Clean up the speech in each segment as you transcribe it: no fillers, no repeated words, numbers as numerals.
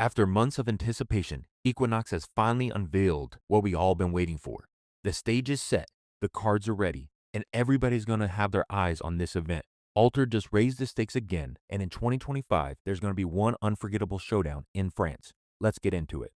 After months of anticipation, Equinox has finally unveiled what we all been waiting for. The stage is set, the cards are ready, and everybody's going to have their eyes on this event. Altered just raised the stakes again, and in 2025, there's going to be one unforgettable showdown in France. Let's get into it.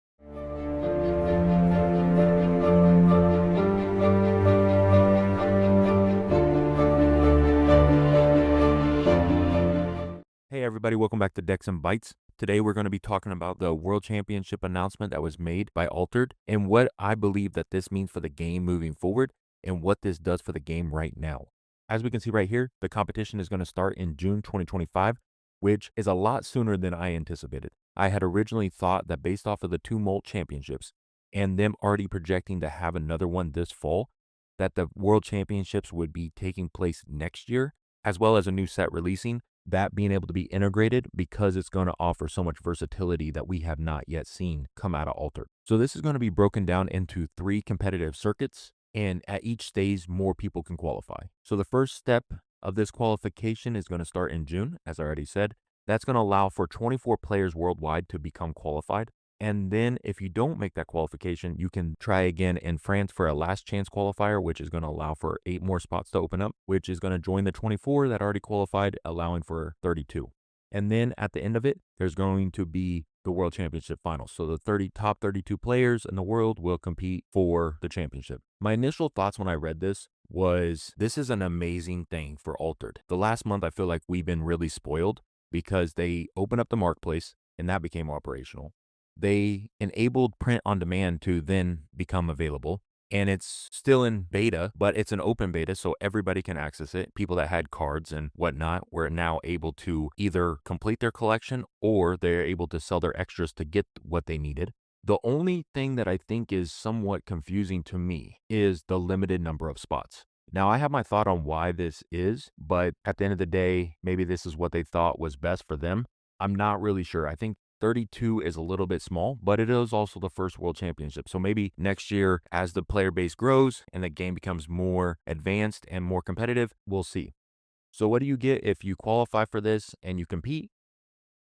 Hey everybody, welcome back to Decks and Bytes. Today we're going to be talking about the World Championship announcement that was made by Altered and what I believe that this means for the game moving forward and what this does for the game right now. As we can see right here, the competition is going to start in June 2025, which is a lot sooner than I anticipated. I had originally thought that based off of the two Molt Championships and them already projecting to have another one this fall, that the World Championships would be taking place next year, as well as a new set releasing, that being able to be integrated because it's going to offer so much versatility that we have not yet seen come out of Altered. So this is going to be broken down into 3 competitive circuits, and at each stage, more people can qualify. So the first step of this qualification is going to start in June, as I already said. That's going to allow for 24 players worldwide to become qualified. And then if you don't make that qualification, you can try again in France for a last chance qualifier, which is going to allow for 8 more spots to open up, which is going to join the 24 that already qualified, allowing for 32. And then at the end of it, there's going to be the World Championship Finals. So the top 32 players in the world will compete for the championship. My initial thoughts when I read this was this is an amazing thing for Altered. The last month, I feel like we've been really spoiled because they opened up the marketplace and that became operational. They enabled print on demand to then become available. And it's still in beta, but it's an open beta, so everybody can access it. People that had cards and whatnot were now able to either complete their collection or they're able to sell their extras to get what they needed. The only thing that I think is somewhat confusing to me is the limited number of spots. Now, I have my thought on why this is, but at the end of the day, maybe this is what they thought was best for them. I'm not really sure. I think 32 is a little bit small, but it is also the first World Championship. So maybe next year, as the player base grows and the game becomes more advanced and more competitive, we'll see. So what do you get if you qualify for this and you compete?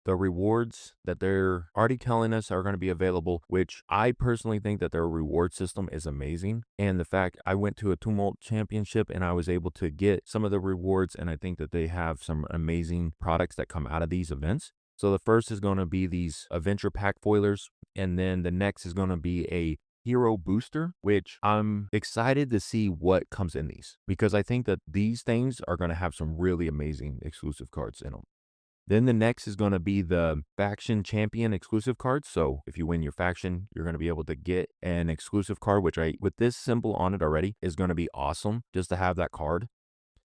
The rewards that they're already telling us are going to be available, which I personally think that their reward system is amazing. And the fact I went to a Tumult Championship and I was able to get some of the rewards, and I think that they have some amazing products that come out of these events. So the first is going to be these Adventure Pack foilers, and then the next is going to be a Hero Booster, which I'm excited to see what comes in these because I think that these things are going to have some really amazing exclusive cards in them. Then the next is going to be the Faction Champion exclusive cards. So if you win your faction, you're going to be able to get an exclusive card, which with this symbol on it already, is going to be awesome just to have that card.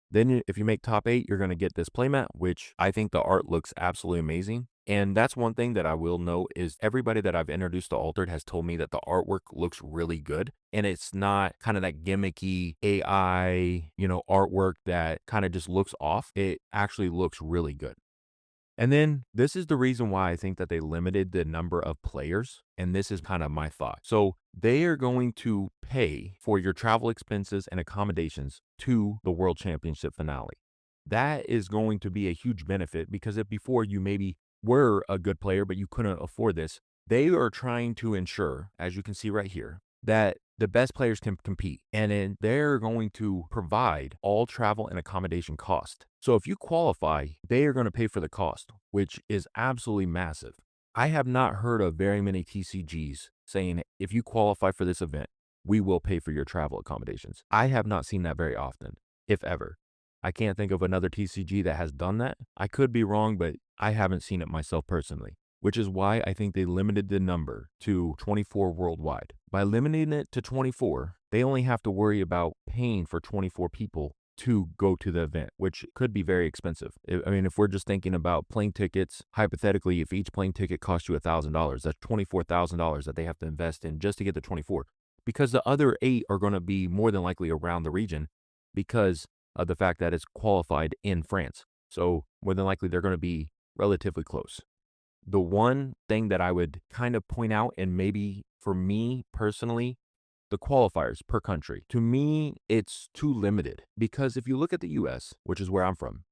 Then if you make top 8, you're going to get this playmat, which I think the art looks absolutely amazing. And that's one thing that I will note is everybody that I've introduced to Altered has told me that the artwork looks really good. And it's not kind of that gimmicky AI, artwork that kind of just looks off. It actually looks really good. And then this is the reason why I think that they limited the number of players. And this is kind of my thought. So they are going to pay for your travel expenses and accommodations to the World Championship finale. That is going to be a huge benefit because if before you maybe were a good player, but you couldn't afford this, they are trying to ensure, as you can see right here, that the best players can compete, and then they're going to provide all travel and accommodation cost. So if you qualify, they are going to pay for the cost, which is absolutely massive. I have not heard of very many TCGs saying, if you qualify for this event, we will pay for your travel accommodations. I have not seen that very often, if ever. I can't think of another TCG that has done that. I could be wrong, but I haven't seen it myself personally, which is why I think they limited the number to 24 worldwide. By limiting it to 24, they only have to worry about paying for 24 people to go to the event, which could be very expensive. I mean, if we're just thinking about plane tickets, hypothetically, if each plane ticket costs you $1,000, that's $24,000 that they have to invest in just to get the 24. Because the other 8 are going to be more than likely around the region because of the fact that it's qualified in France. So more than likely, they're going to be relatively close. The one thing that I would kind of point out, and maybe for me personally, the qualifiers per country. To me, it's too limited because if you look at the US, which is where I'm from,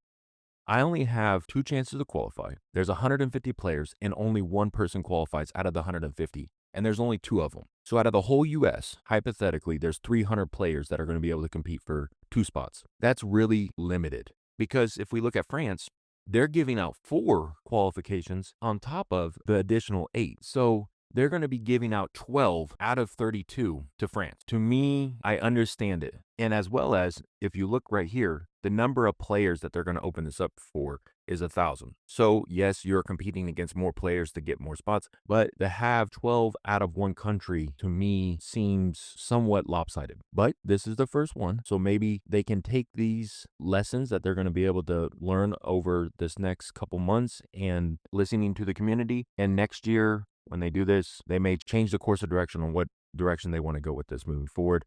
I only have 2 chances to qualify. There's 150 players and only one person qualifies out of the 150, and there's only 2 of them. So out of the whole US, hypothetically, there's 300 players that are going to be able to compete for 2 spots. That's really limited because if we look at France, they're giving out 4 qualifications on top of the additional 8. So they're going to be giving out 12 out of 32 to France. To me, I understand it. And as well as if you look right here, the number of players that they're going to open this up for is 1,000. So yes, you're competing against more players to get more spots, but to have 12 out of one country to me seems somewhat lopsided. But this is the first one, so maybe they can take these lessons that they're going to be able to learn over this next couple months and listening to the community, and next year when they do this, they may change the course of direction on what direction they want to go with this moving forward.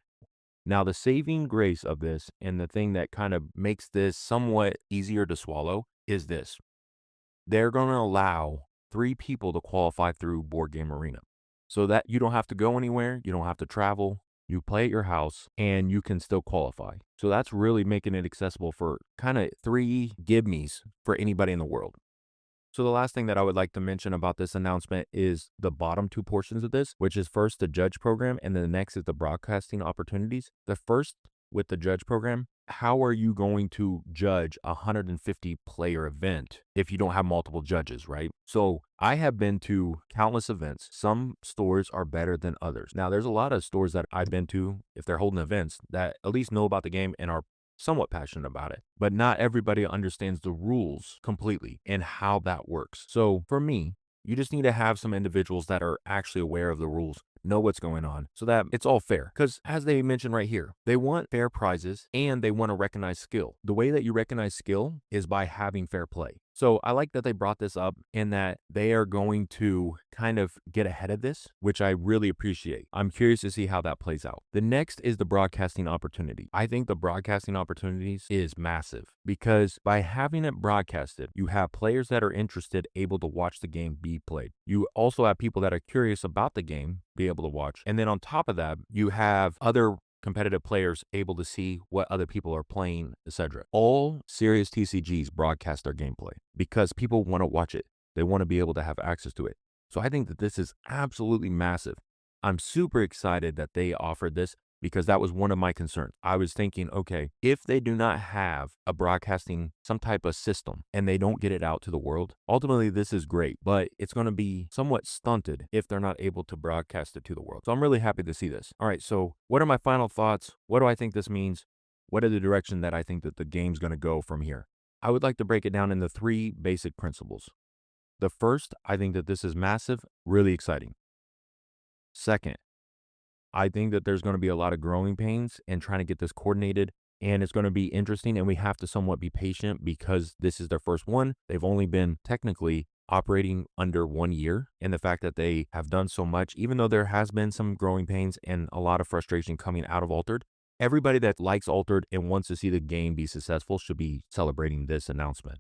Now, the saving grace of this and the thing that kind of makes this somewhat easier to swallow is this. They're going to allow 3 people to qualify through Board Game Arena so that you don't have to go anywhere, you don't have to travel, you play at your house, and you can still qualify. So that's really making it accessible for kind of 3 give-me's for anybody in the world. So the last thing that I would like to mention about this announcement is the bottom 2 portions of this, which is first the judge program and then the next is the broadcasting opportunities. The first with the judge program, how are you going to judge a 150 player event if you don't have multiple judges, right? So I have been to countless events. Some stores are better than others. Now, there's a lot of stores that I've been to, if they're holding events, that at least know about the game and are somewhat passionate about it, but not everybody understands the rules completely and how that works. So for me, you just need to have some individuals that are actually aware of the rules, know what's going on, so that it's all fair. Because as they mentioned right here, they want fair prizes and they want to recognize skill. The way that you recognize skill is by having fair play. So I like that they brought this up and that they are going to kind of get ahead of this, which I really appreciate. I'm curious to see how that plays out. The next is the broadcasting opportunity. I think the broadcasting opportunities is massive because by having it broadcasted, you have players that are interested able to watch the game be played. You also have people that are curious about the game be able to watch. And then on top of that, you have other competitive players able to see what other people are playing, etc. All serious TCGs broadcast their gameplay because people want to watch it. They want to be able to have access to it. So I think that this is absolutely massive. I'm super excited that they offered this because that was one of my concerns. I was thinking, okay, if they do not have a broadcasting, some type of system, and they don't get it out to the world, ultimately this is great, but it's going to be somewhat stunted if they're not able to broadcast it to the world. So I'm really happy to see this. All right, so what are my final thoughts? What do I think this means? What are the direction that I think that the game's going to go from here? I would like to break it down into 3 basic principles. The first, I think that this is massive, really exciting. Second, I think that there's going to be a lot of growing pains and trying to get this coordinated, and it's going to be interesting, and we have to somewhat be patient because this is their first one. They've only been technically operating under 1 year, and the fact that they have done so much, even though there has been some growing pains and a lot of frustration coming out of Altered, everybody that likes Altered and wants to see the game be successful should be celebrating this announcement.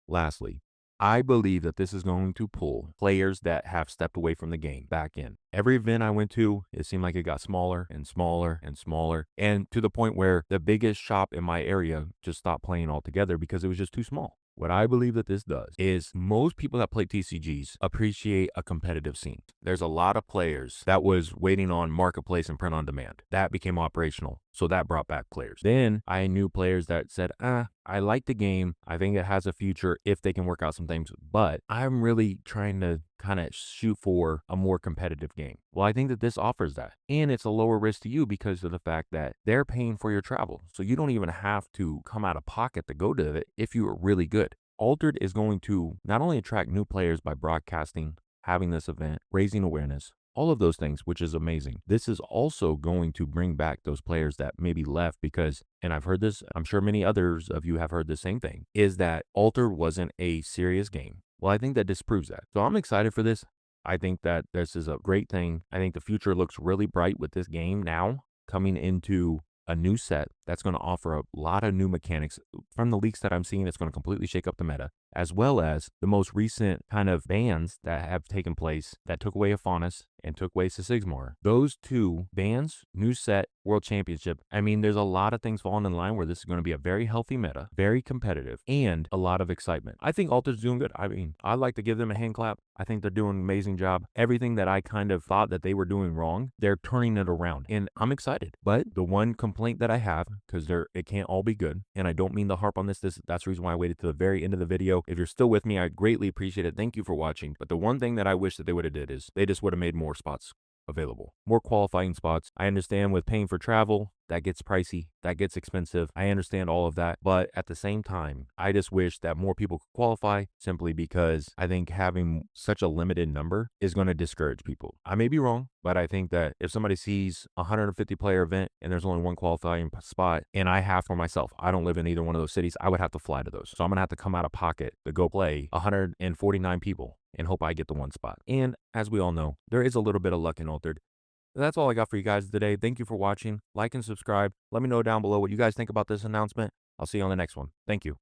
Lastly, I believe that this is going to pull players that have stepped away from the game back in. Every event I went to, it seemed like it got smaller and smaller and smaller, and to the point where the biggest shop in my area just stopped playing altogether because it was just too small. What I believe that this does is most people that play TCGs appreciate a competitive scene. There's a lot of players that was waiting on marketplace and print on demand. That became operational. So that brought back players. Then I knew players that said, I like the game. I think it has a future if they can work out some things, but I'm really trying to kind of shoot for a more competitive game. Well, I think that this offers that. And it's a lower risk to you because of the fact that they're paying for your travel. So you don't even have to come out of pocket to go to it if you are really good. Altered is going to not only attract new players by broadcasting, having this event, raising awareness, all of those things, which is amazing. This is also going to bring back those players that maybe left because, and I've heard this, I'm sure many others of you have heard the same thing, is that Altered wasn't a serious game. Well, I think that disproves that. So I'm excited for this. I think that this is a great thing. I think the future looks really bright with this game now coming into a new set. that's going to offer a lot of new mechanics. From the leaks that I'm seeing, it's going to completely shake up the meta, as well as the most recent kind of bans that have taken place that took away Afanis and took away Sigmar. Those two bans, new set, World Championship. I mean, there's a lot of things falling in line where this is going to be a very healthy meta, very competitive, and a lot of excitement. I think Altered's doing good. I mean, I'd like to give them a hand clap. I think they're doing an amazing job. Everything that I kind of thought that they were doing wrong, they're turning it around, and I'm excited. But the one complaint that I have, because it can't all be good, and I don't mean to harp on this, that's the reason why I waited to the very end of the video. If you're still with me, I greatly appreciate it. Thank you for watching. But the one thing that I wish that they would have did is they just would have made more spots available, more qualifying spots. I understand with paying for travel, that gets pricey, that gets expensive. I understand all of that, but at the same time, I just wish that more people could qualify, simply because I think having such a limited number is going to discourage people. I may be wrong, but I think that if somebody sees a 150 player event and there's only one qualifying spot, and I have for myself, I don't live in either one of those cities, I would have to fly to those. So I'm going to have to come out of pocket to go play 149 people and hope I get the one spot. And as we all know, there is a little bit of luck in Altered. That's all I got for you guys today. Thank you for watching. Like and subscribe. Let me know down below what you guys think about this announcement. I'll see you on the next one. Thank you.